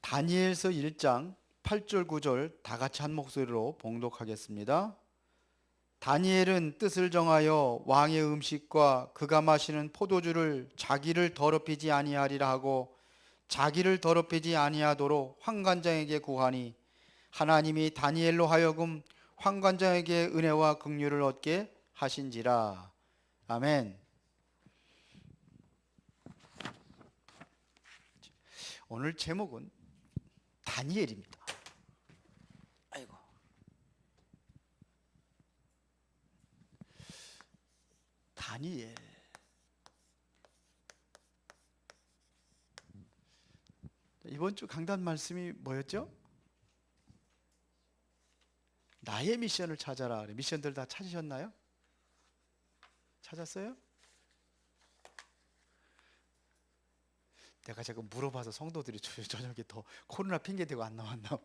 다니엘서 1장 8절 9절 다 같이 한 목소리로 봉독하겠습니다. 다니엘은 뜻을 정하여 왕의 음식과 그가 마시는 포도주를 자기를 더럽히지 아니하리라 하고 자기를 더럽히지 아니하도록 환관장에게 구하니 하나님이 다니엘로 하여금 환관장에게 은혜와 긍휼을 얻게 하신지라. 아멘. 오늘 제목은 다니엘입니다. 아이고. 다니엘. 이번 주 강단 말씀이 뭐였죠? 나의 미션을 찾아라. 미션들 다 찾으셨나요? 찾았어요? 내가 자꾸 물어봐서 성도들이 저녁에 더 코로나 핑계 대고 안 나왔나 봐.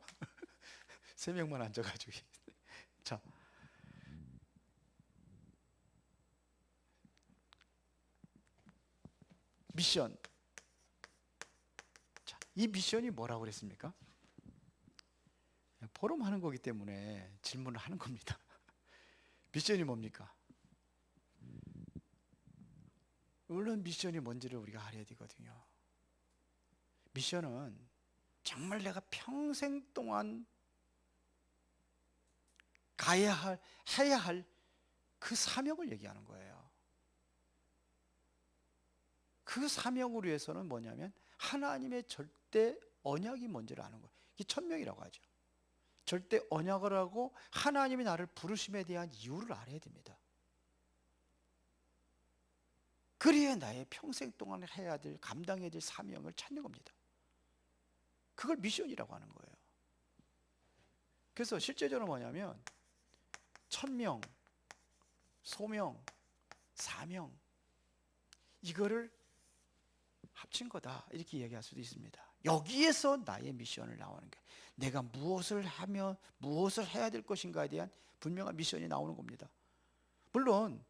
세 명만 앉아가지고. 자, 미션. 자, 이 미션이 뭐라고 그랬습니까? 포럼하는 거기 때문에 질문을 하는 겁니다. 미션이 뭡니까? 물론 미션이 뭔지를 우리가 알아야 되거든요. 미션은 정말 내가 평생 동안 가야 할, 해야 할 그 사명을 얘기하는 거예요. 그 사명을 위해서는 뭐냐면 하나님의 절대 언약이 뭔지를 아는 거예요. 이게 천명이라고 하죠. 절대 언약을 하고 하나님이 나를 부르심에 대한 이유를 알아야 됩니다. 그래야 나의 평생 동안 해야 될, 감당해야 될 사명을 찾는 겁니다. 그걸 미션이라고 하는 거예요. 그래서 실제적으로 뭐냐면 천명, 소명, 사명, 이거를 합친 거다 이렇게 얘기할 수도 있습니다. 여기에서 나의 미션을 나오는 거예요. 내가 무엇을 하며 무엇을 해야 될 것인가에 대한 분명한 미션이 나오는 겁니다. 물론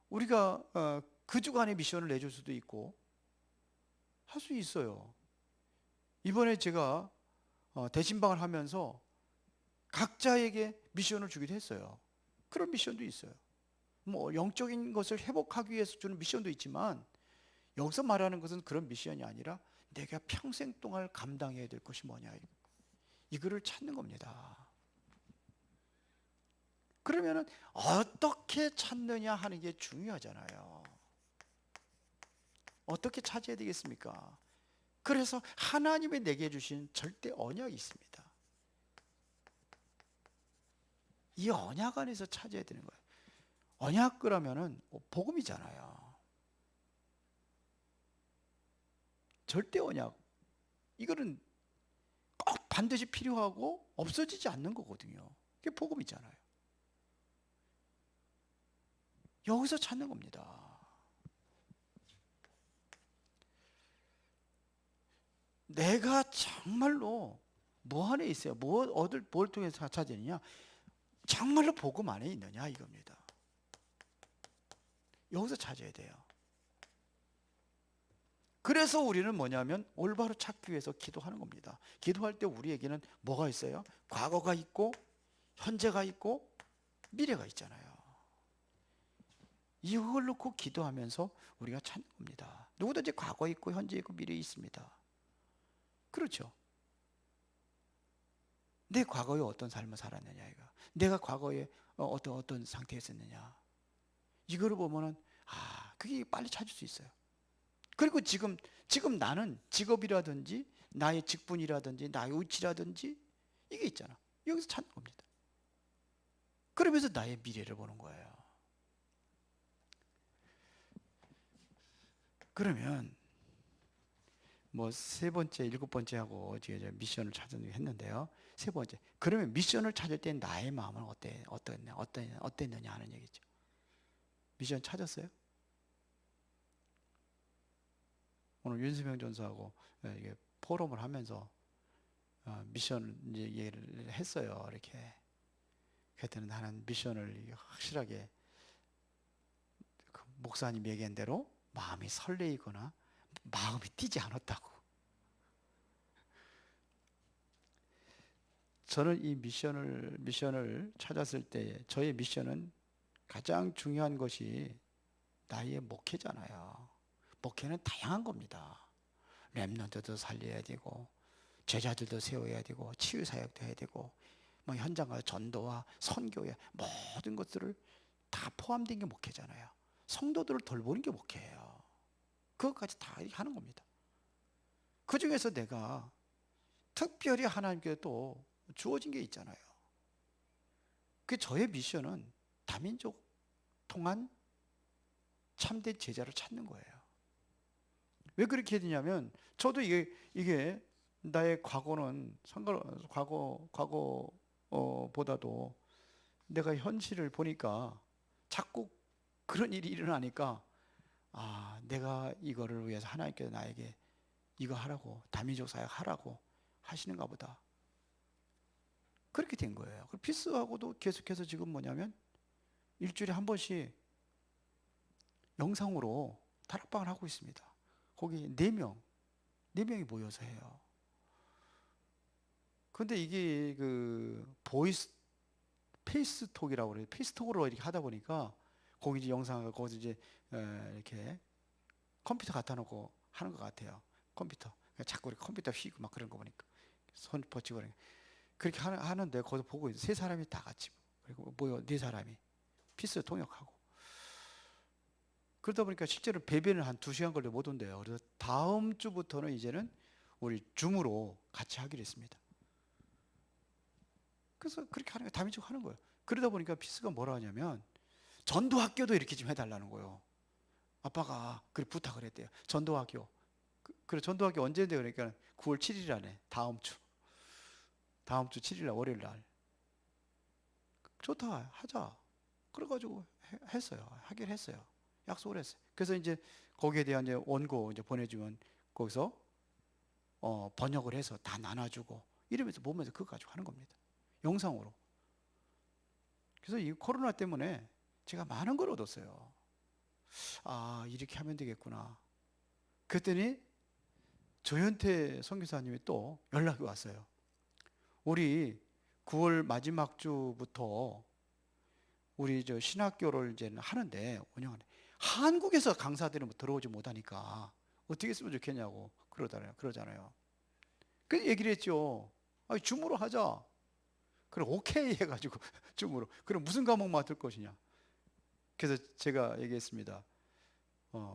우리가 그 주간의 미션을 내줄 수도 있고 할 수 있어요. 이번에 제가 대신방을 하면서 각자에게 미션을 주기도 했어요. 그런 미션도 있어요. 뭐 영적인 것을 회복하기 위해서 주는 미션도 있지만 여기서 말하는 것은 그런 미션이 아니라 내가 평생 동안 감당해야 될 것이 뭐냐, 이거를 찾는 겁니다. 그러면은 어떻게 찾느냐 하는 게 중요하잖아요. 어떻게 찾아야 되겠습니까? 그래서 하나님이 내게 주신 절대 언약이 있습니다. 이 언약 안에서 찾아야 되는 거예요. 언약 그러면은 복음이잖아요. 절대 언약, 이거는 꼭 반드시 필요하고 없어지지 않는 거거든요. 그게 복음이잖아요. 여기서 찾는 겁니다. 내가 정말로 뭐 안에 있어요? 뭘 통해서 찾느냐? 정말로 복음 안에 있느냐 이겁니다. 여기서 찾아야 돼요. 그래서 우리는 뭐냐면 올바로 찾기 위해서 기도하는 겁니다. 기도할 때 우리에게는 뭐가 있어요? 과거가 있고 현재가 있고 미래가 있잖아요. 이걸 놓고 기도하면서 우리가 찾는 겁니다. 누구든지 과거 있고 현재 있고 미래 있습니다. 그렇죠? 내 과거에 어떤 삶을 살았느냐, 이거. 내가 과거에 어떤 상태에 있었느냐. 이거를 보면은 그게 빨리 찾을 수 있어요. 그리고 지금 나는 직업이라든지 나의 직분이라든지 나의 위치라든지 이게 있잖아. 여기서 찾는 겁니다. 그러면서 나의 미래를 보는 거예요. 그러면 뭐 세 번째, 일곱 번째 하고 이제 미션을 찾는 했는데요. 세 번째. 그러면 미션을 찾을 때 나의 마음은 어땠느냐 하는 얘기죠. 미션 찾았어요? 오늘 윤수명 전사하고 이게 포럼을 하면서 미션을 이제 얘기를 했어요. 이렇게. 그랬더니 나는 미션을 확실하게 그 목사님 얘기한 대로 마음이 설레이거나 마음이 뛰지 않았다고. 저는 이 미션을 찾았을 때 저의 미션은 가장 중요한 것이 나의 목회잖아요. 목회는 다양한 겁니다. 렘넌트도 살려야 되고 제자들도 세워야 되고 치유 사역도 해야 되고 뭐 현장 가서 전도와 선교의 모든 것들을 다 포함된 게 목회잖아요. 성도들을 돌보는 게 목회예요. 그것까지 다 하는 겁니다. 그 중에서 내가 특별히 하나님께 또 주어진 게 있잖아요. 그 저의 미션은 다민족 통한 참된 제자를 찾는 거예요. 왜 그렇게 되냐면 저도 이게 나의 과거는 과거보다도 내가 현실을 보니까 자꾸 그런 일이 일어나니까 내가 이거를 위해서 하나님께서 나에게 이거 하라고 다민족 사역 하라고 하시는가 보다. 그렇게 된 거예요. 피스하고도 계속해서 지금 뭐냐면 일주일에 한 번씩 영상으로 다락방을 하고 있습니다. 거기 4명이 모여서 해요. 근데 이게 페이스톡이라고 그래요. 페이스톡으로 이렇게 하다 보니까 거기 이제 영상을 거기서 이제 이렇게 컴퓨터 갖다 놓고 하는 것 같아요. 컴퓨터. 자꾸 이렇게 컴퓨터 휘고 막 그런 거 보니까 손 뻗치고 그렇게 하는데 거기서 보고 있어요. 3사람이 다 같이 그리고 모여 4사람이 피스 통역하고 그러다 보니까 실제로 배변을 한 2시간 걸려 못 온대요. 그래서 다음 주부터는 이제는 우리 줌으로 같이 하기로 했습니다. 그래서 그렇게 하는 거예요. 다민족 하는 거예요. 그러다 보니까 피스가 뭐라 하냐면 전도학교도 이렇게 좀 해달라는 거예요. 아빠가 그렇게 부탁을 했대요. 전도학교. 그래 전도학교 언제인데 그러니까 9월 7일 안에 다음 주 7일 날 월요일 날 좋다 하자. 그래가지고 했어요. 하기로 했어요. 약속을 했어요. 그래서 이제 거기에 대한 이제 원고 이제 보내주면 거기서 번역을 해서 다 나눠주고 이러면서 보면서 그거 가지고 하는 겁니다. 영상으로. 그래서 이 코로나 때문에 제가 많은 걸 얻었어요. 이렇게 하면 되겠구나. 그랬더니 조현태 선교사님이 또 연락이 왔어요. 우리 9월 마지막 주부터 우리 저 신학교를 이제 하는데 운영하는데 한국에서 강사들은 들어오지 못하니까 어떻게 했으면 좋겠냐고 그러잖아요. 그 얘기를 했죠. 줌으로 하자. 그래 오케이 해가지고 줌으로. 그럼 무슨 과목 맡을 것이냐. 그래서 제가 얘기했습니다.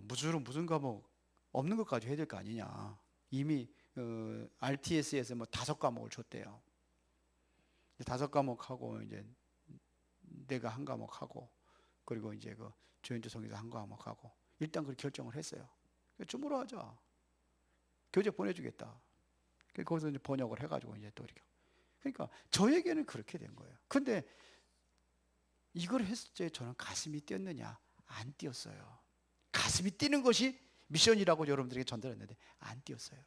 무슨 과목 없는 것까지 해야 될 거 아니냐. 이미 RTS에서 뭐 5과목을 줬대요. 5과목 하고 이제 내가 한 과목 하고 그리고 이제 그 조현주 성에서 한 과목 하고 일단 그렇게 결정을 했어요. 줌으로 하자. 교재 보내주겠다. 거기서 이제 번역을 해가지고 이제 또 이렇게. 그러니까 저에게는 그렇게 된 거예요. 근데 이걸 했을 때 저는 가슴이 뛰었느냐? 안 뛰었어요. 가슴이 뛰는 것이 미션이라고 여러분들에게 전달했는데 안 뛰었어요.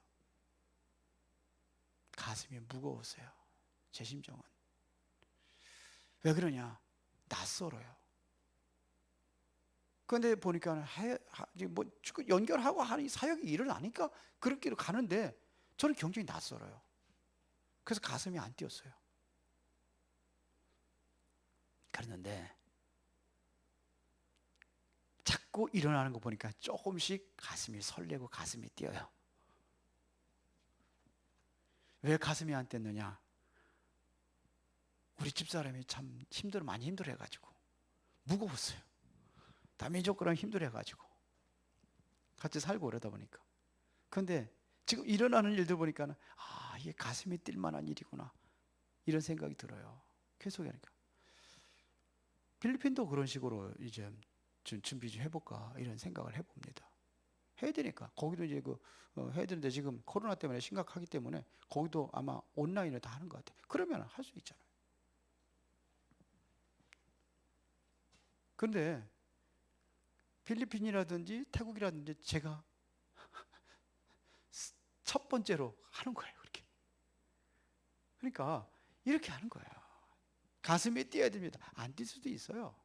가슴이 무거웠어요. 제 심정은. 왜 그러냐? 낯설어요. 그런데 보니까 뭐 연결하고 하는 사역이 일어나니까 그렇게 가는데 저는 굉장히 낯설어요. 그래서 가슴이 안 뛰었어요. 그랬는데 자꾸 일어나는 거 보니까 조금씩 가슴이 설레고 가슴이 뛰어요. 왜 가슴이 안 뛰었느냐? 우리 집사람이 참 많이 힘들어해가지고 무거웠어요. 다민족이랑 힘들어해가지고 같이 살고 그러다 보니까. 그런데 지금 일어나는 일들 보니까 이게 가슴이 뛸 만한 일이구나 이런 생각이 들어요. 계속하니까. 필리핀도 그런 식으로 이제 좀 준비 좀 해볼까 이런 생각을 해봅니다. 해야 되니까 거기도 이제 해야 되는데 지금 코로나 때문에 심각하기 때문에 거기도 아마 온라인으로 다 하는 것 같아요. 그러면 할 수 있잖아요. 그런데 필리핀이라든지 태국이라든지 제가 첫 번째로 하는 거예요. 그렇게. 그러니까 이렇게 하는 거예요. 가슴이 뛰어야 됩니다. 안 뛸 수도 있어요.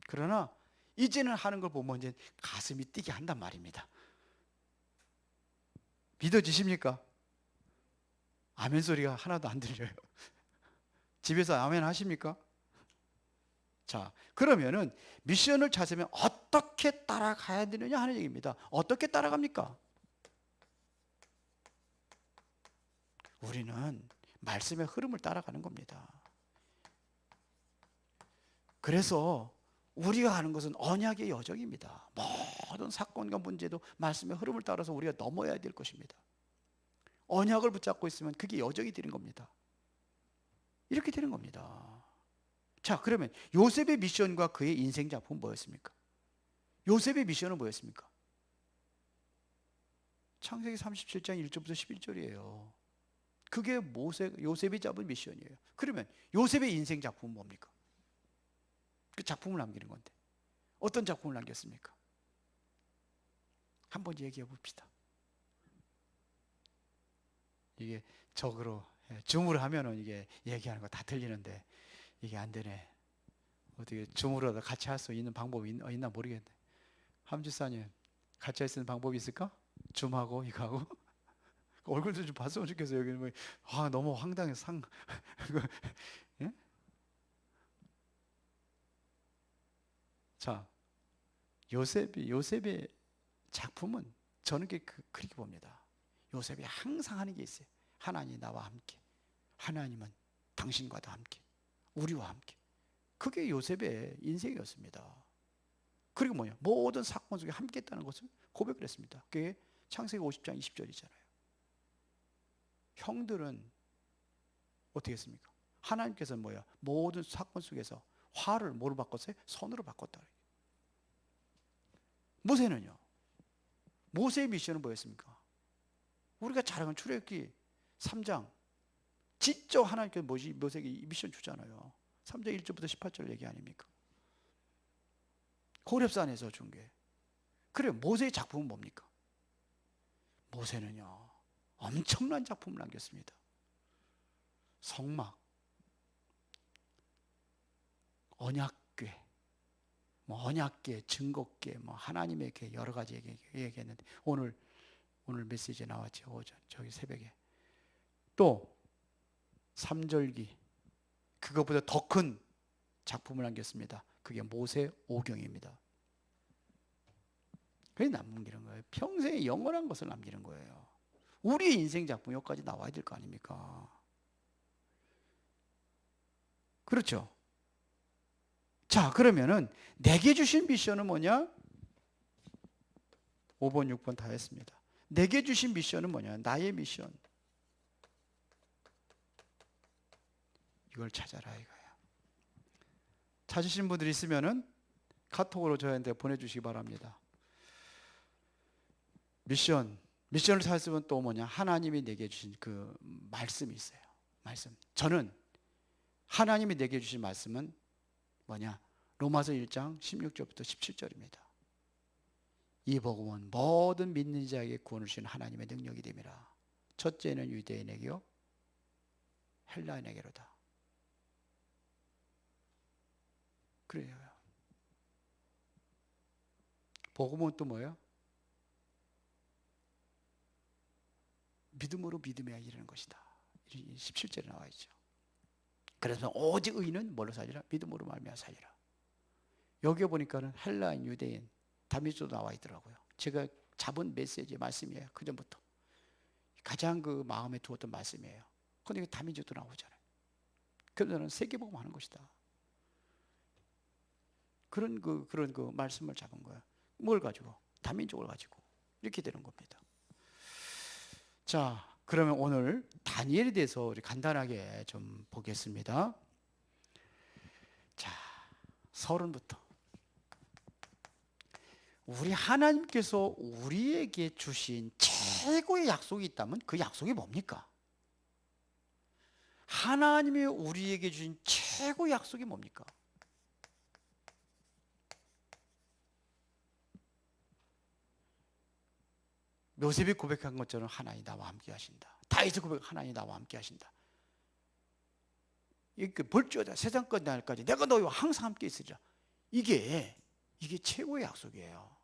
그러나 이제는 하는 걸 보면 이제 가슴이 뛰게 한단 말입니다. 믿어지십니까? 아멘 소리가 하나도 안 들려요. 집에서 아멘 하십니까? 자, 그러면은 미션을 찾으면 어떻게 따라가야 되느냐 하는 얘기입니다. 어떻게 따라갑니까? 우리는 말씀의 흐름을 따라가는 겁니다. 그래서 우리가 하는 것은 언약의 여정입니다. 모든 사건과 문제도 말씀의 흐름을 따라서 우리가 넘어야 될 것입니다. 언약을 붙잡고 있으면 그게 여정이 되는 겁니다. 이렇게 되는 겁니다. 자, 그러면 요셉의 미션과 그의 인생 작품은 뭐였습니까? 요셉의 미션은 뭐였습니까? 창세기 37장 1절부터 11절이에요. 그게 요셉이 잡은 미션이에요. 그러면 요셉의 인생 작품은 뭡니까? 그 작품을 남기는 건데 어떤 작품을 남겼습니까? 한번 얘기해 봅시다. 이게 적으로 줌으로 하면은 이게 얘기하는 거 다 들리는데 이게 안 되네. 어떻게 줌으로 같이 할 수 있는 방법이 있나 모르겠네. 함지사님 같이 할 수 있는 방법이 있을까? 줌하고 이거하고 얼굴도 좀 봤으면 좋겠어요. 여기는 뭐, 너무 황당해 예? 자, 요셉의 작품은 저는 그렇게 봅니다. 요셉이 항상 하는 게 있어요. 하나님이 나와 함께, 하나님은 당신과도 함께, 우리와 함께. 그게 요셉의 인생이었습니다. 그리고 뭐냐? 모든 사건 속에 함께 했다는 것을 고백을 했습니다. 그게 창세기 50장 20절이잖아요. 형들은 어떻게 했습니까? 하나님께서는 뭐야? 모든 사건 속에서 화를 뭐로 바꿨어요? 선으로 바꿨다. 모세는요? 모세의 미션은 뭐였습니까? 우리가 잘 아는 출애굽기 3장 직접 하나님께서 모세에게 미션 주잖아요. 3장 1절부터 18절 얘기 아닙니까? 호렙산에서 준 게. 그래, 모세의 작품은 뭡니까? 모세는요 엄청난 작품을 남겼습니다. 성막, 언약궤, 언약궤, 증거궤, 하나님의 궤 여러 가지 얘기했는데 오늘 메시지에 나왔죠. 오전 저기 새벽에 또 삼절기 그것보다 더 큰 작품을 남겼습니다. 그게 모세 오경입니다. 그게 남기는 거예요. 평생에 영원한 것을 남기는 거예요. 우리의 인생 작품 여기까지 나와야 될 거 아닙니까? 그렇죠? 자, 그러면은 내게 주신 미션은 뭐냐? 5번, 6번 다 했습니다. 내게 주신 미션은 뭐냐? 나의 미션. 이걸 찾아라 이거예요. 찾으신 분들 있으면은 카톡으로 저한테 보내주시기 바랍니다. 미션을 찾으면 또 뭐냐? 하나님이 내게 주신 그 말씀이 있어요. 말씀. 저는 하나님이 내게 주신 말씀은 뭐냐? 로마서 1장 16절부터 17절입니다. 이 복음은 모든 믿는 자에게 구원을 주신 하나님의 능력이 됨이라. 첫째는 유대인에게요 헬라인에게로다. 그래요. 복음은 또 뭐예요? 믿음으로 믿음에 이르는 것이다. 17절에 나와 있죠. 그래서 오직 의인은 뭘로 살리라? 믿음으로 말미암아 살리라. 여기 보니까는 헬라인, 유대인, 다민족도 나와 있더라고요. 제가 잡은 메시지의 말씀이에요. 그전부터 가장 그 마음에 두었던 말씀이에요. 그런데 다민족도 나오잖아요. 그래서 저는 세계복음 하는 것이다. 그런 그 말씀을 잡은 거예요. 뭘 가지고? 다민족을 가지고 이렇게 되는 겁니다. 자, 그러면 오늘 다니엘에 대해서 우리 간단하게 좀 보겠습니다. 자, 서론부터. 우리 하나님께서 우리에게 주신 최고의 약속이 있다면 그 약속이 뭡니까? 하나님이 우리에게 주신 최고의 약속이 뭡니까? 요셉이 고백한 것처럼 하나님이 나와 함께 하신다. 다윗이 고백한 하나님이 나와 함께 하신다. 이게 볼지어다 세상 끝날까지 내가 너희와 항상 함께 있으리라. 이게 최고의 약속이에요.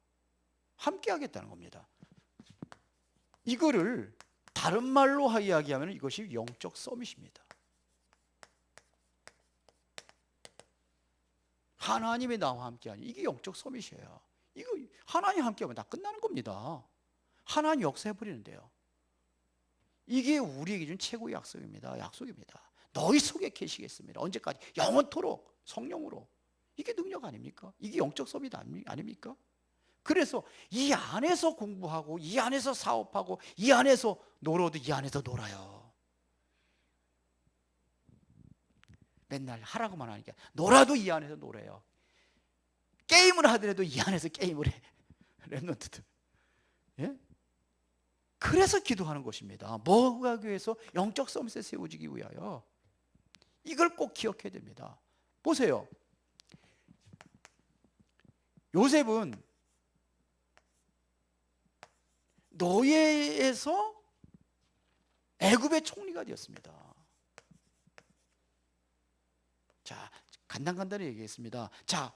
함께 하겠다는 겁니다. 이거를 다른 말로 이야기하면 이것이 영적 서밋입니다. 하나님이 나와 함께하니 이게 영적 서밋이에요. 이거 하나님 함께하면 다 끝나는 겁니다. 하나님 역사해버리는데요. 이게 우리에게 준 최고의 약속입니다. 약속입니다. 너희 속에 계시겠습니다. 언제까지? 영원토록 성령으로. 이게 능력 아닙니까? 이게 영적 서밋 아닙니까? 그래서 이 안에서 공부하고 이 안에서 사업하고 이 안에서 놀아도 이 안에서 놀아요. 맨날 하라고만 하니까 놀아도 이 안에서 놀아요. 게임을 하더라도 이 안에서 게임을 해. 랩런트들. 예? 그래서 기도하는 것입니다. 뭐가 교회에서 영적 서밋에 세워지기 위하여. 이걸 꼭 기억해야 됩니다. 보세요. 요셉은 노예에서 애굽의 총리가 되었습니다. 자, 간단히 얘기했습니다. 자,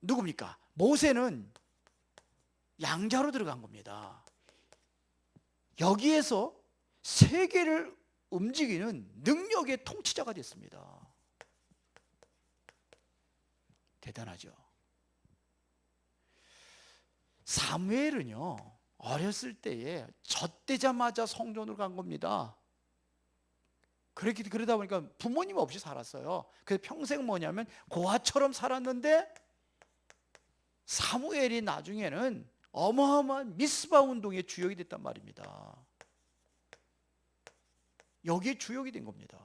누굽니까? 모세는 양자로 들어간 겁니다. 여기에서 세계를 움직이는 능력의 통치자가 됐습니다. 대단하죠. 사무엘은요, 어렸을 때에 젖되자마자 성전으로 간 겁니다. 그러다 보니까 부모님 없이 살았어요. 그래서 평생 뭐냐면 고아처럼 살았는데, 사무엘이 나중에는 어마어마한 미스바 운동의 주역이 됐단 말입니다. 여기에 주역이 된 겁니다.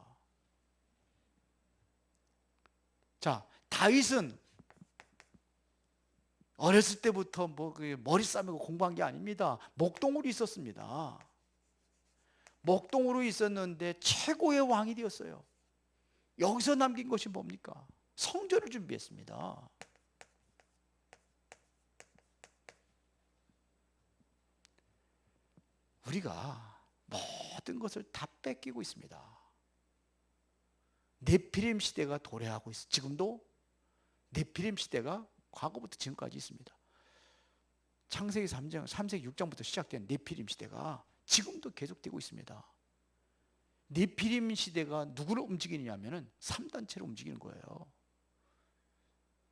자, 다윗은 어렸을 때부터 머리 싸매고 공부한 게 아닙니다. 목동으로 있었습니다. 목동으로 있었는데 최고의 왕이 되었어요. 여기서 남긴 것이 뭡니까? 성전을 준비했습니다. 우리가 모든 것을 다 뺏기고 있습니다. 네피림 시대가 도래하고 있어. 지금도 네피림 시대가 과거부터 지금까지 있습니다. 창세기 3장, 3세기 6장부터 시작된 네피림 시대가 지금도 계속되고 있습니다. 네피림 시대가 누구를 움직이느냐면 3단체로 움직이는 거예요.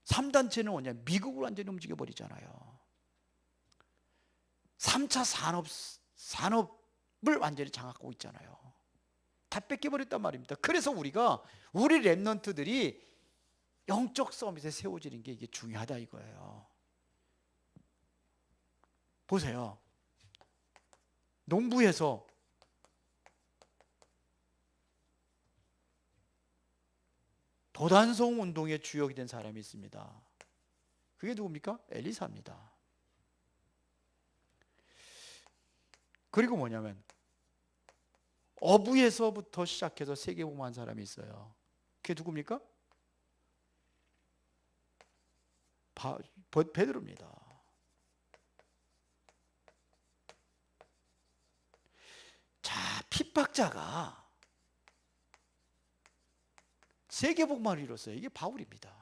3단체는 뭐냐? 미국을 완전히 움직여버리잖아요. 3차 산업을 완전히 장악하고 있잖아요. 다 뺏겨버렸단 말입니다. 그래서 우리 랩런트들이 영적 서밋에 세워지는 게 이게 중요하다 이거예요. 보세요. 농부에서 도단성 운동의 주역이 된 사람이 있습니다. 그게 누굽니까? 엘리사입니다. 그리고 뭐냐면 어부에서부터 시작해서 세계복음한 사람이 있어요. 그게 누굽니까? 베드로입니다. 자, 핍박자가 세계복음화를 이뤘어요. 이게 바울입니다.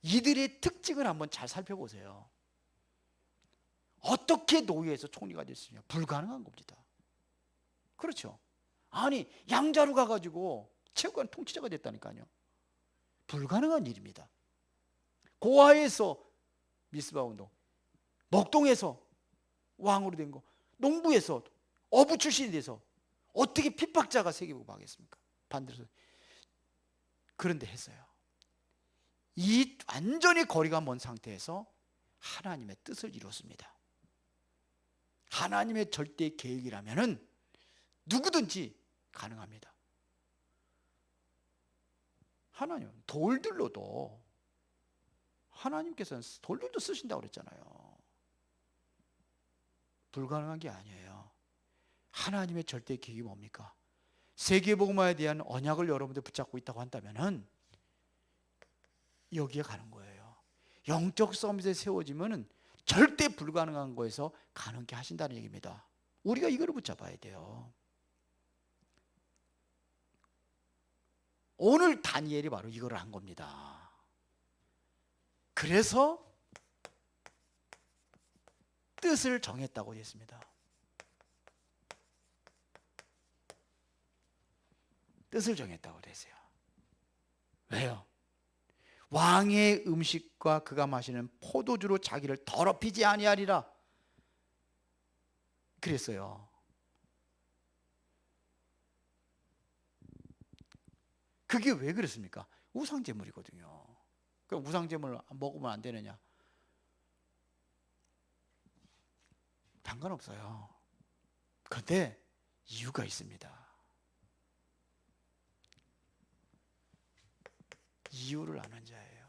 이들의 특징을 한번 잘 살펴보세요. 어떻게 노예에서 총리가 됐으냐? 불가능한 겁니다. 그렇죠? 아니, 양자로 가가지고 체육관 통치자가 됐다니까요. 불가능한 일입니다. 고아에서 미스바 운동, 목동에서 왕으로 된 거, 농부에서 어부 출신이 돼서 어떻게 핍박자가 세계복음 하겠습니까? 반대로. 그런데 했어요. 이 완전히 거리가 먼 상태에서 하나님의 뜻을 이뤘습니다. 하나님의 절대 계획이라면은 누구든지 가능합니다. 하나님, 돌들로도 하나님께서는 돌들도 쓰신다고 그랬잖아요. 불가능한 게 아니에요. 하나님의 절대 계획이 뭡니까? 세계복음화에 대한 언약을 여러분들 붙잡고 있다고 한다면은 여기에 가는 거예요. 영적 서밋에 세워지면은 절대 불가능한 거에서 가능케 하신다는 얘기입니다. 우리가 이거를 붙잡아야 돼요. 오늘 다니엘이 바로 이걸 한 겁니다. 그래서 뜻을 정했다고 했습니다. 뜻을 정했다고 했어요. 왜요? 왕의 음식과 그가 마시는 포도주로 자기를 더럽히지 아니하리라 그랬어요. 그게 왜 그랬습니까? 우상제물이거든요. 그럼 우상제물 먹으면 안 되느냐? 상관없어요. 그런데 이유가 있습니다. 이유를 아는 자예요.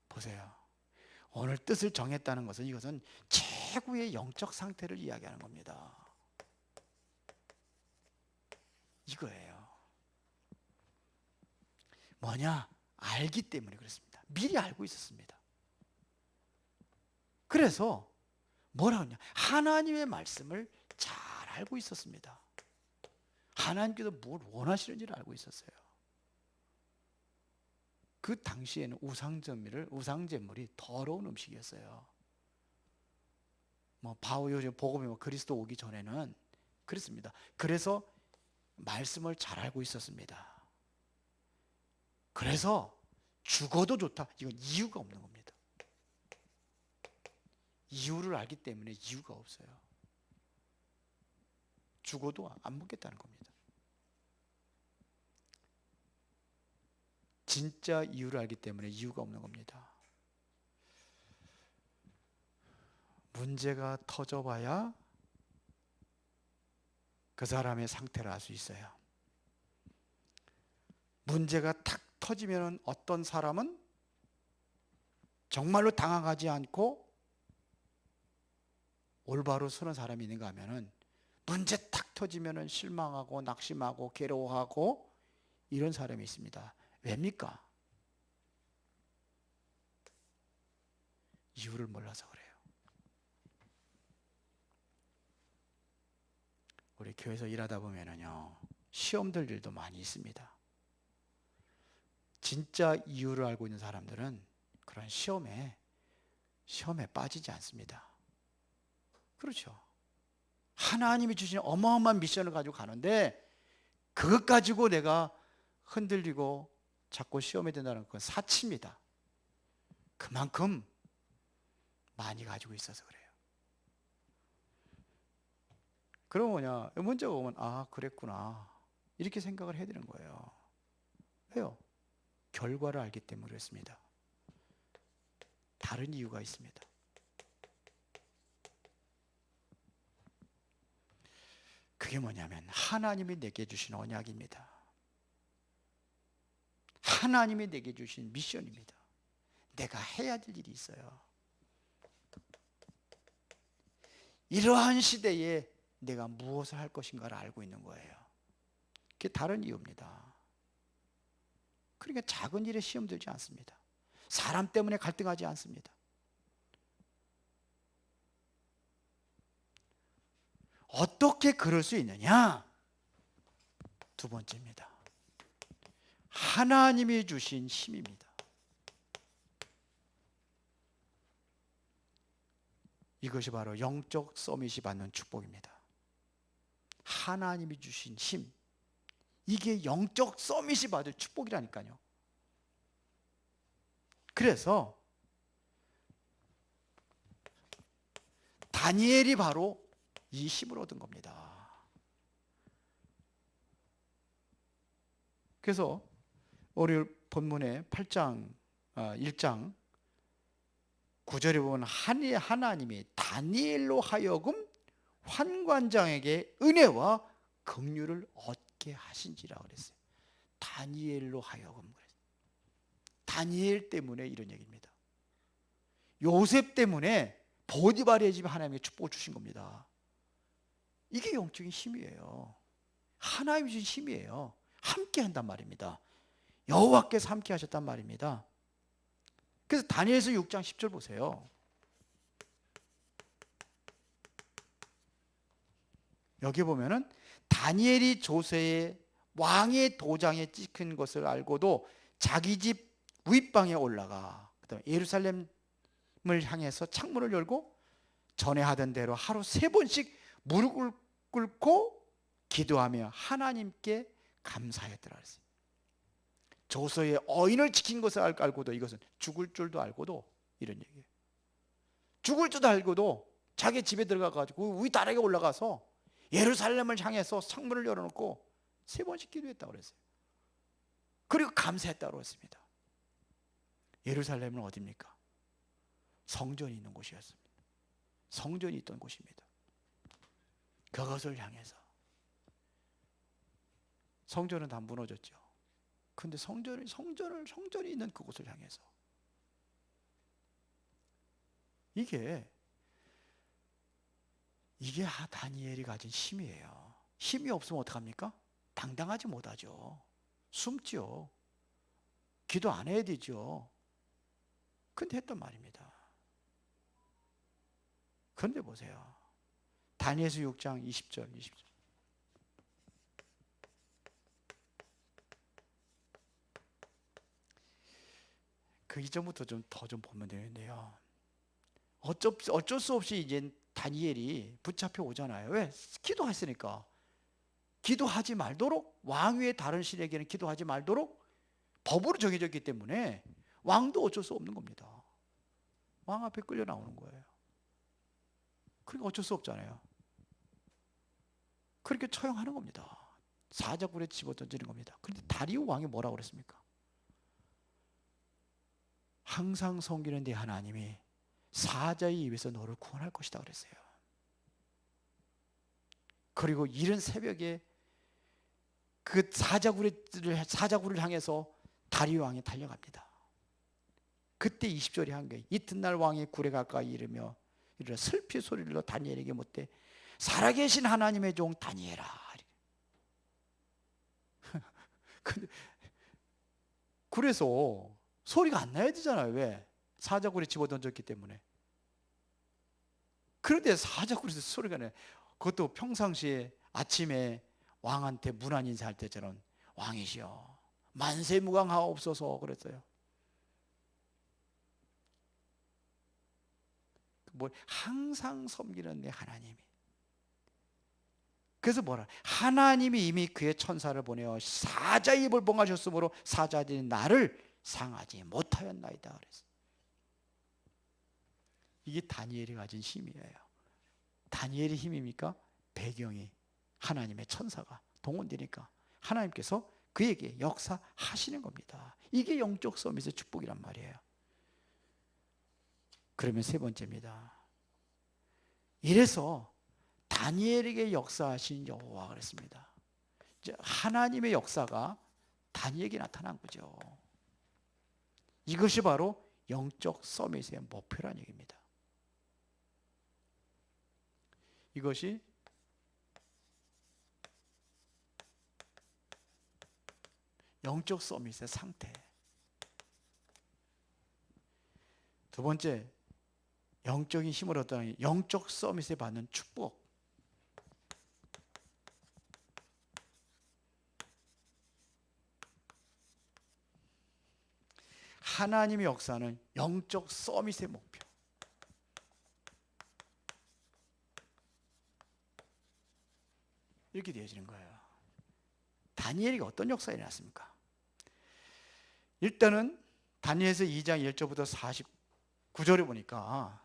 보세요. 오늘 뜻을 정했다는 것은 이것은 최고의 영적 상태를 이야기하는 겁니다. 이거예요. 뭐냐? 알기 때문에 그렇습니다. 미리 알고 있었습니다. 그래서 뭐라 하냐? 하나님의 말씀을 잘 알고 있었습니다. 하나님께서 뭘 원하시는지를 알고 있었어요. 그 당시에는 우상제물이 더러운 음식이었어요. 바오 요즘 복음이 그리스도 오기 전에는 그랬습니다. 그래서 말씀을 잘 알고 있었습니다. 그래서 죽어도 좋다. 이건 이유가 없는 겁니다. 이유를 알기 때문에 이유가 없어요. 죽어도 안 먹겠다는 겁니다. 진짜 이유를 알기 때문에 이유가 없는 겁니다. 문제가 터져봐야 그 사람의 상태를 알 수 있어요. 문제가 탁 터지면 어떤 사람은 정말로 당황하지 않고 올바로 서는 사람이 있는가 하면은 문제 탁 터지면 실망하고 낙심하고 괴로워하고 이런 사람이 있습니다. 왜입니까? 이유를 몰라서 그래요. 우리 교회에서 일하다 보면은요, 시험 들 일도 많이 있습니다. 진짜 이유를 알고 있는 사람들은 그런 시험에 빠지지 않습니다. 그렇죠. 하나님이 주신 어마어마한 미션을 가지고 가는데 그것 가지고 내가 흔들리고 자꾸 시험에 든다는 건 사치입니다. 그만큼 많이 가지고 있어서 그래요. 그럼 뭐냐? 문제가 오면 아 그랬구나 이렇게 생각을 해야 되는 거예요. 왜요? 결과를 알기 때문에 그렇습니다. 다른 이유가 있습니다. 그게 뭐냐면 하나님이 내게 주신 언약입니다. 하나님이 내게 주신 미션입니다. 내가 해야 될 일이 있어요. 이러한 시대에 내가 무엇을 할 것인가를 알고 있는 거예요. 그게 다른 이유입니다. 그러니까 작은 일에 시험 들지 않습니다. 사람 때문에 갈등하지 않습니다. 어떻게 그럴 수 있느냐? 두 번째입니다. 하나님이 주신 힘입니다. 이것이 바로 영적 서밋이 받는 축복입니다. 하나님이 주신 힘, 이게 영적 서밋이 받을 축복이라니까요. 그래서 다니엘이 바로 이 힘을 얻은 겁니다. 그래서 오늘 본문의 8장 1장 9절에 보면 하나님이 다니엘로 하여금 환관장에게 은혜와 긍휼을 얻게 하신지라 그랬어요. 다니엘로 하여금 그랬어요. 다니엘 때문에 이런 얘기입니다. 요셉 때문에 보디발의 집에 하나님의 축복을 주신 겁니다. 이게 영적인 힘이에요. 하나님이 주신 힘이에요. 함께 한단 말입니다. 여호와께서 함께 하셨단 말입니다. 그래서 다니엘서 6장 10절 보세요. 여기 보면은 다니엘이 조세의 왕의 도장에 찍힌 것을 알고도 자기 집 윗방에 올라가 그다음에 예루살렘을 향해서 창문을 열고 전에 하던 대로 하루 3번씩 무릎을 꿇고 기도하며 하나님께 감사했더라 그랬어요. 조서의 어인을 지킨 것을 알고도 이것은 죽을 줄도 알고도 이런 얘기예요. 죽을 줄도 알고도 자기 집에 들어가가지고 위 다락에 올라가서 예루살렘을 향해서 창문을 열어놓고 3번씩 기도했다고 그랬어요. 그리고 감사했다고 했습니다. 예루살렘은 어디입니까? 성전이 있는 곳이었습니다. 성전이 있던 곳입니다. 그것을 향해서. 성전은 다 무너졌죠. 근데 성전이 있는 그곳을 향해서. 이게 다니엘이 가진 힘이에요. 힘이 없으면 어떡합니까? 당당하지 못하죠. 숨죠. 기도 안 해야 되죠. 근데 했단 말입니다. 그런데 보세요. 다니엘서 6장 20절. 그 이전부터 더 보면 되는데요. 어쩔 수 없이 이제 다니엘이 붙잡혀 오잖아요. 왜? 기도했으니까. 기도하지 말도록, 왕 위에 다른 신에게는 기도하지 말도록 법으로 정해졌기 때문에 왕도 어쩔 수 없는 겁니다. 왕 앞에 끌려 나오는 거예요. 그러니까 어쩔 수 없잖아요. 그렇게 처형하는 겁니다. 사자굴에 집어던지는 겁니다. 그런데 다리오 왕이 뭐라고 그랬습니까? 항상 섬기는 네 하나님이 사자의 입에서 너를 구원할 것이다 그랬어요. 그리고 이른 새벽에 그 사자굴을 향해서 다리오 왕이 달려갑니다. 그때 20절이 한 거예요. 이튿날 왕이 굴에 가까이 이르며 슬피 소리를 로 다니엘에게 묻되 살아계신 하나님의 종 다니엘아. 그래서 소리가 안 나야 되잖아요. 왜? 사자굴에 집어던졌기 때문에. 그런데 사자굴에서 소리가 나요. 그것도 평상시에 아침에 왕한테 문안 인사할 때처럼 왕이시여 만세무강하옵소서 그랬어요. 항상 섬기는 내 하나님이. 그래서 뭐라? 하나님이 이미 그의 천사를 보내어 사자의 입을 봉하셨으므로 사자들이 나를 상하지 못하였나이다 그랬어요. 이게 다니엘이 가진 힘이에요. 다니엘의 힘입니까? 배경이 하나님의 천사가 동원되니까 하나님께서 그에게 역사하시는 겁니다. 이게 영적 서밋의 축복이란 말이에요. 그러면 3번째입니다. 이래서 다니엘에게 역사하신 여호와 그랬습니다. 하나님의 역사가 다니엘에게 나타난 거죠. 이것이 바로 영적 서밋의 목표란 얘기입니다. 이것이 영적 서밋의 상태. 두 번째, 영적인 힘을 얻다니 영적 서밋에 받는 축복. 하나님의 역사는 영적 서밋의 목표. 이렇게 되어지는 거예요. 다니엘이 어떤 역사가 일어났습니까? 일단은 다니엘서 2장 1절부터 49절에 보니까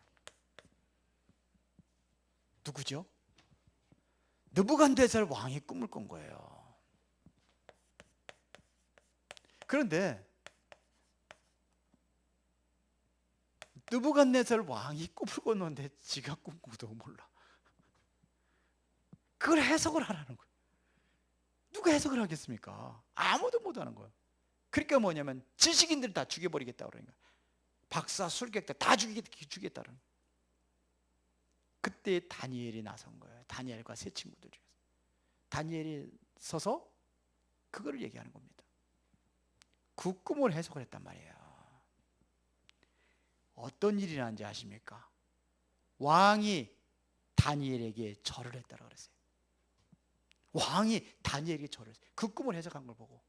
누구죠? 느부갓네살 왕이 꿈을 꾼 거예요. 그런데 느부갓네살 왕이 꿈을 꿨는데 지가 꾼 것도 몰라. 그걸 해석을 하라는 거예요. 누가 해석을 하겠습니까? 아무도 못하는 거예요. 그러니까 뭐냐면 지식인들 다 죽여버리겠다 그러니까 박사, 술객들 다 죽이겠다는 거예요. 그때 다니엘이 나선 거예요. 다니엘과 세 친구들 중에서 다니엘이 서서 그거를 얘기하는 겁니다. 그 꿈을 해석을 했단 말이에요. 어떤 일이 났는지 아십니까? 왕이 다니엘에게 절을 했다고 그랬어요. 왕이 다니엘에게 절을 했어요. 그 꿈을 해석한 걸 보고.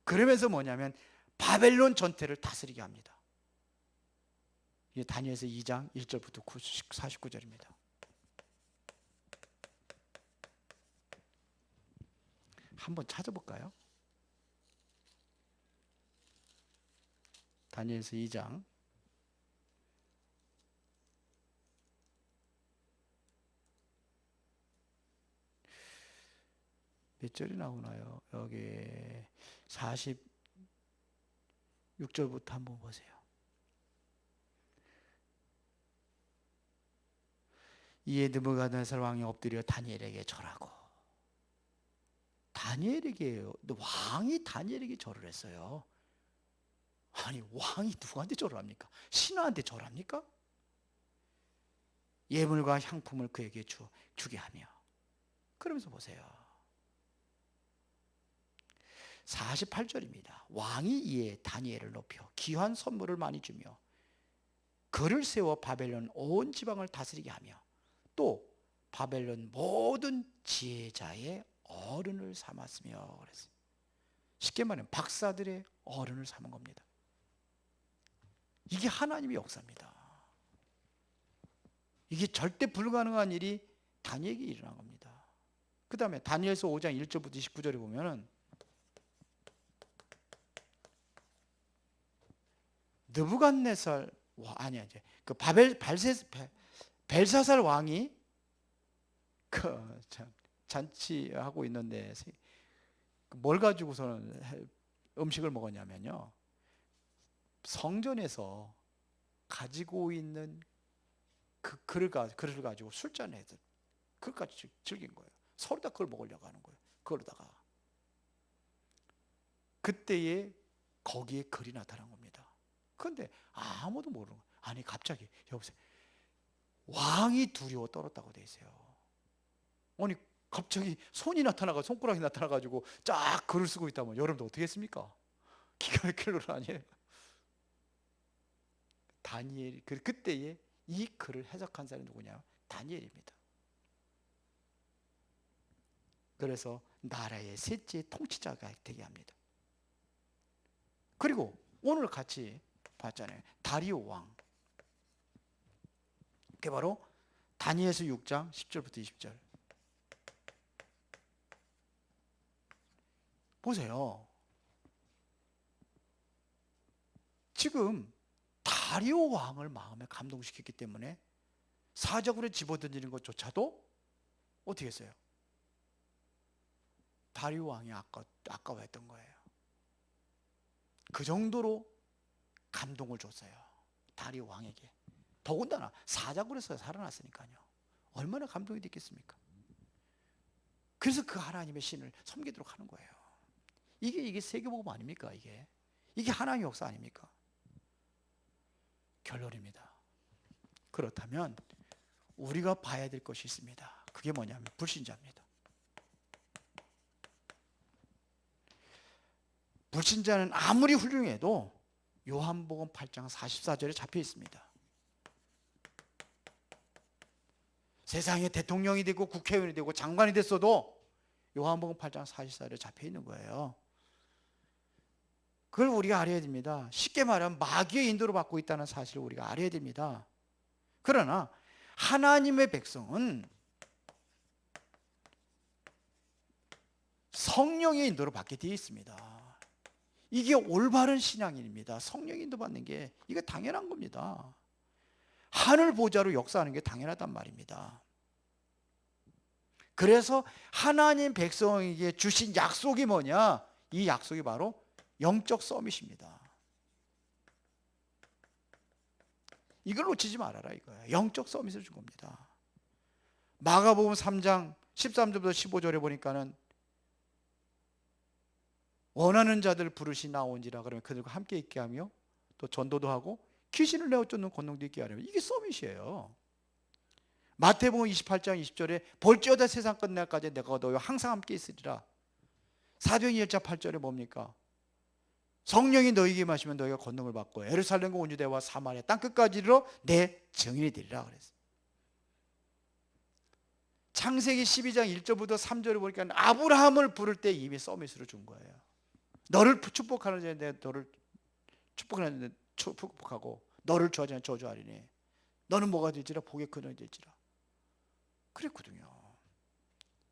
그러면서 뭐냐면 바벨론 전체를 다스리게 합니다. 이게 다니엘서 2장 1절부터 49절입니다. 한번 찾아볼까요? 다니엘서 2장 몇 절이 나오나요? 여기 46절부터 한번 보세요. 이에 느부갓네살 왕이 엎드려 다니엘에게 절하고, 다니엘에게요. 왕이 다니엘에게 절을 했어요. 아니, 왕이 누구한테 절을 합니까? 신하한테 절합니까? 예물과 향품을 그에게 주게 하며. 그러면서 보세요. 48절입니다. 왕이 이에 다니엘을 높여 귀한 선물을 많이 주며 그를 세워 바벨론 온 지방을 다스리게 하며 또 바벨론 모든 지혜자의 어른을 삼았으며 그랬어요. 쉽게 말하면 박사들의 어른을 삼은 겁니다. 이게 하나님의 역사입니다. 이게 절대 불가능한 일이 다니엘에게 일어난 겁니다. 그 다음에 다니엘서 5장 1절부터 19절에 보면은 느부갓네살 아니야 이제 그 벨사살 왕이 그 잔치하고 있는데 뭘 가지고서는 음식을 먹었냐면요, 성전에서 가지고 있는 그 그릇을 가지고 술잔에서 그것까지 즐긴 거예요. 서로 다 그걸 먹으려고 하는 거예요. 그러다가 그때에 거기에 글이 나타난 겁니다. 그런데 아무도 모르는 거예요. 아니 갑자기 여보세요, 왕이 두려워 떨었다고 돼 있어요. 아니 갑자기 손이 나타나가 손가락이 나타나가지고 쫙 글을 쓰고 있다면 여러분도 어떻게 했습니까? 기가 막힐 일 아니에요? 다니엘 그때에 이 글을 해석한 사람이 누구냐? 다니엘입니다. 그래서 나라의 셋째 통치자가 되게 합니다. 그리고 오늘 같이 봤잖아요. 다리오 왕. 그게 바로 다니엘서 6장 10절부터 20절. 보세요. 지금 다리오 왕을 마음에 감동시켰기 때문에 사적으로 집어던지는 것조차도 어떻게 했어요? 다리오 왕이 아까워했던 거예요. 그 정도로 감동을 줬어요. 다리오 왕에게. 더군다나 사자굴에서 살아났으니까요. 얼마나 감동이 됐겠습니까? 그래서 그 하나님의 신을 섬기도록 하는 거예요. 이게 세계복음 아닙니까? 이게 하나님의 역사 아닙니까? 결론입니다. 그렇다면 우리가 봐야 될 것이 있습니다. 그게 뭐냐면 불신자입니다. 불신자는 아무리 훌륭해도 요한복음 8장 44절에 잡혀 있습니다. 세상에 대통령이 되고 국회의원이 되고 장관이 됐어도 요한복음 8장 44절에 잡혀 있는 거예요. 그걸 우리가 알아야 됩니다. 쉽게 말하면 마귀의 인도를 받고 있다는 사실을 우리가 알아야 됩니다. 그러나 하나님의 백성은 성령의 인도를 받게 되어 있습니다. 이게 올바른 신앙인입니다. 성령 인도 받는 게 이거 당연한 겁니다. 하늘 보좌로 역사하는 게 당연하단 말입니다. 그래서 하나님 백성에게 주신 약속이 뭐냐? 이 약속이 바로 영적 서밋입니다. 이걸 놓치지 말아라 이거예요. 영적 서밋을 준 겁니다. 마가복음 3장 13절부터 15절에 보니까는 원하는 자들 부르시 나온지라 그러면 그들과 함께 있게 하며 또 전도도 하고 귀신을 내어 쫓는 권능도 있게 하려면 이게 서밋이에요. 마태복음 28장 20절에 볼지어다 세상 끝날까지 내가 너희와 항상 함께 있으리라. 사도행전 1장 8절에 뭡니까? 성령이 너희에게 마시면 너희가 권능을 받고 예루살렘과 온 유대와 사마리아 땅끝까지 이르러 내 증인이 되리라 그랬어요. 창세기 12장 1절부터 3절을 보니까 아브라함을 부를 때 이미 서밋으로 준 거예요. 너를 축복하는 자에 내가 너를 축복하는 자에 축복하고 너를 저주하는 자에 저주하리니 너는 뭐가 될지라 복의 근원이 될지라 그랬거든요.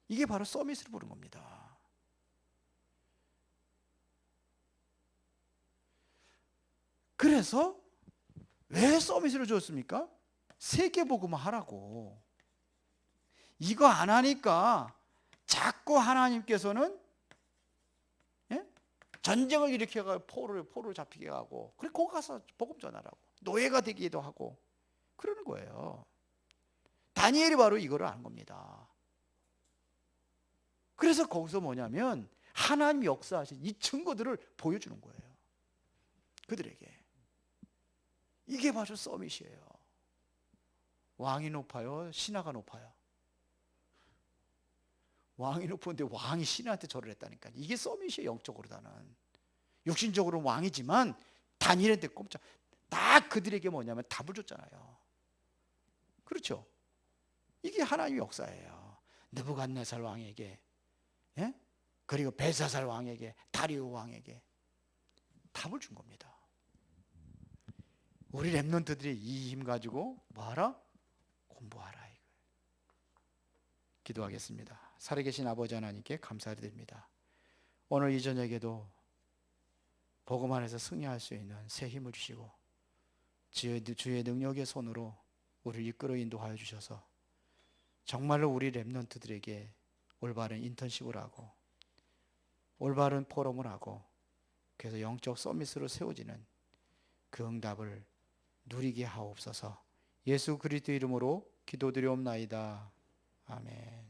이게 바로 서밋을 부른 겁니다. 그래서 왜 서밋을 줬습니까? 세계복음을 하라고. 이거 안 하니까 자꾸 하나님께서는 전쟁을 일으켜가 포로를 잡히게 하고, 그래 거기 가서 복음 전하라고, 노예가 되기도 하고 그러는 거예요. 다니엘이 바로 이거를 안 겁니다. 그래서 거기서 뭐냐면 하나님 역사하신 이 증거들을 보여주는 거예요. 그들에게. 이게 바로 서밋이에요. 왕이 높아요? 신하가 높아요? 왕이 높은데 왕이 신하한테 절을 했다니까. 이게 서밋이에요. 영적으로다는. 육신적으로는 왕이지만 다니엘한테 꼼짝, 다 그들에게 뭐냐면 답을 줬잖아요. 그렇죠? 이게 하나님의 역사예요. 느부갓네살 왕에게, 그리고 벨사살 왕에게, 다리오 왕에게 답을 준 겁니다. 우리 렘넌트들이 이 힘 가지고 뭐하라? 공부하라. 이거. 기도하겠습니다. 살아계신 아버지 하나님께 감사드립니다. 오늘 이 저녁에도 복음 안에서 승리할 수 있는 새 힘을 주시고 주의 능력의 손으로 우리를 이끌어 인도하여 주셔서 정말로 우리 렘넌트들에게 올바른 인턴십을 하고 올바른 포럼을 하고, 그래서 영적 서밋으로 세워지는 그 응답을 누리게 하옵소서. 예수 그리스도 이름으로 기도드리옵나이다. 아멘.